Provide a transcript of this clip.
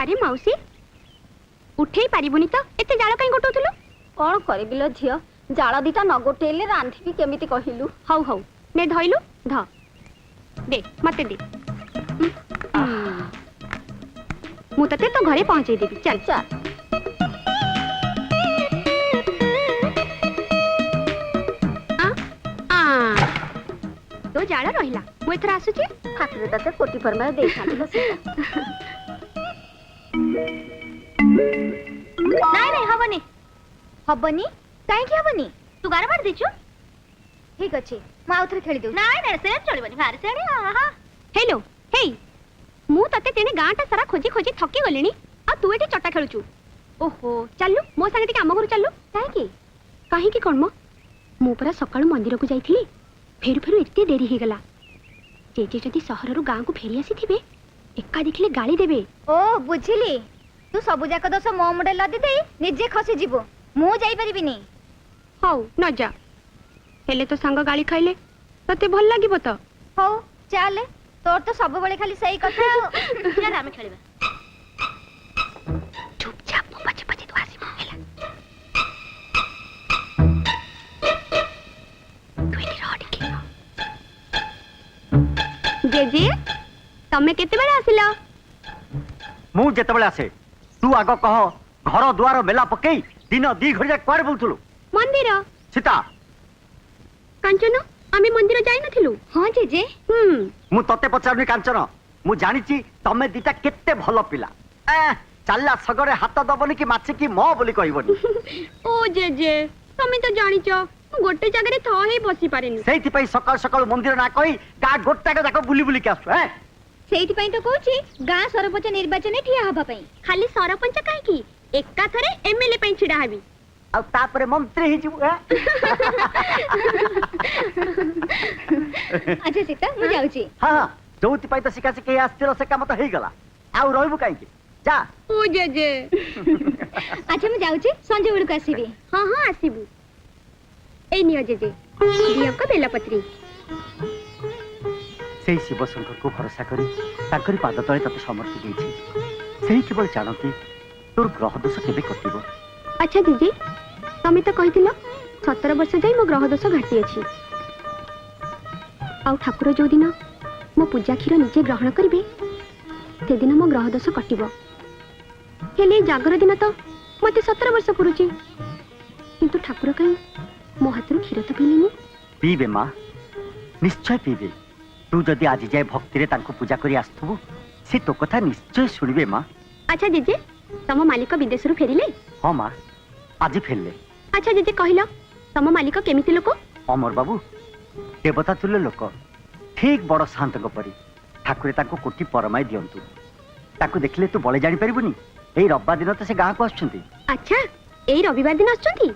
अरे मौसी उठे पारिबुनी तो एते जाळ काई गोटोथुलु कौन करिबिलो झियो जाळ दिटा न गोटेले रांधिबी केमिति कहिलु हौ हौ ने धइलु ध दे मते दे मु तते तो घरे पहुंचे देबी चल चल तो जाळ रहिला मु एथरा आसुची ठाकुर तते कोटी फरमाय देई थालो नाई नाई हबनी हबनी काई की हबनी तू गार मार देछु ठीक अछि म आउथरे खेली दउ नाई नाई से चलिबनी भारी सेडी आहा हेलो हे मु तते तेने गांटा सारा खोजी खोजी थकी गलेनी आ तू एठी चटा खेलुचु ओहो चलु मो संगे टिके आम घर चलु काहे की कोन मु परा सकाळु मंदिर को जाईथिली फेरु फेरु एते देरी हे गला जेजे जदी शहर रु गां को फेरी आसी थिबे एका देखले गाली देबे ओ बुझिली तू सबु जाक दोस मो मुडे लदी देई निजे खसी जीवो मु जाई परिबिनी हौ न जा हेले तो संग गाली खाइले तते भल लागिबो तो हौ चाले तोर तो सब बळे खाली सही कथा यार आमे खेलिबा चुपचाप मो पछे पछे तू आसी हेला तू एटी रह टिके जेजे तमे केते बेला आसिला मु जेते बेला आसे तू आगो कह घर दुआर मेला पकई दिन दी घड़ी जाक पार बोलथुलु मंदिर सीता कांचन आमे मंदिर जाई नथिलु हां जेजे मु तते पचारनी कांचन मु जानिची तमे दिटा केते भलो पिला चालला सगरे हाथ दबनी कि माछी कि मो बोली कहबनी ओ जेजे तमे तो जानिचो गोटे जगह थ हे बसी पारेनी सेति पई सकाळ सकाळ मंदिर ना कहि गा गोटा के जाको बुली बुली के आसु सेति पई तो कहूची गां सरपंच निर्वाचन ठिया हबा पई खाली सरपंच काहे की एका थरे एमएलए पई छिडा हबी आ तापरे मंत्री हि जिवु अच्छा सीता मु जाउची हां जोति पई तो सिका सिके आस्तिरो से काम तो हेई गला आ रहबु काहे की जा ओ जेजे अच्छा मु जाउची संजे बेड़ को आसीबी हां हां आसीबू ए नियो जेजे दियो को बेलपत्री सेई शिव शंकर को भरोसा करी ताकरी पाद तळे तते समर्पित देछि सेई केवल जानती तोर ग्रह दोष केबे कटिबो अच्छा दीदी तमे तो कहिथिलो 17 वर्ष जाई मो ग्रह दोष घाटी अछि आउ ठाकुर जो दिन मो पूजा खीर निजे ग्रहण करिवे ते दिन मो ग्रह दोष कटिबो हेले जागर दिन तो मते 17 वर्ष पुरुची किंतु ठाकुर कहीं मो हाथरू खीर तो पीलेनी पीबे मां निश्चय पीबे तू जदि आज जाए भक्ति रे तांको पूजा करी आस्थुबु से तो कथा निश्चय सुनिबे मां अच्छा जीजे तम मालिक विदेश रु फेरिले हां मां आज फेरले अच्छा जीजे कहिलो तम मालिक केमिति लोक अमर बाबू देवता तुल्य लोक ठीक बड़ शांत परी ठाकुरे तांको कोटी परमाई दियंतु ताको देखले तू बळे जानि परिबुनी एई रविवार दिन तो से गां को आछुंती अच्छा एई रविवार दिन आछुंती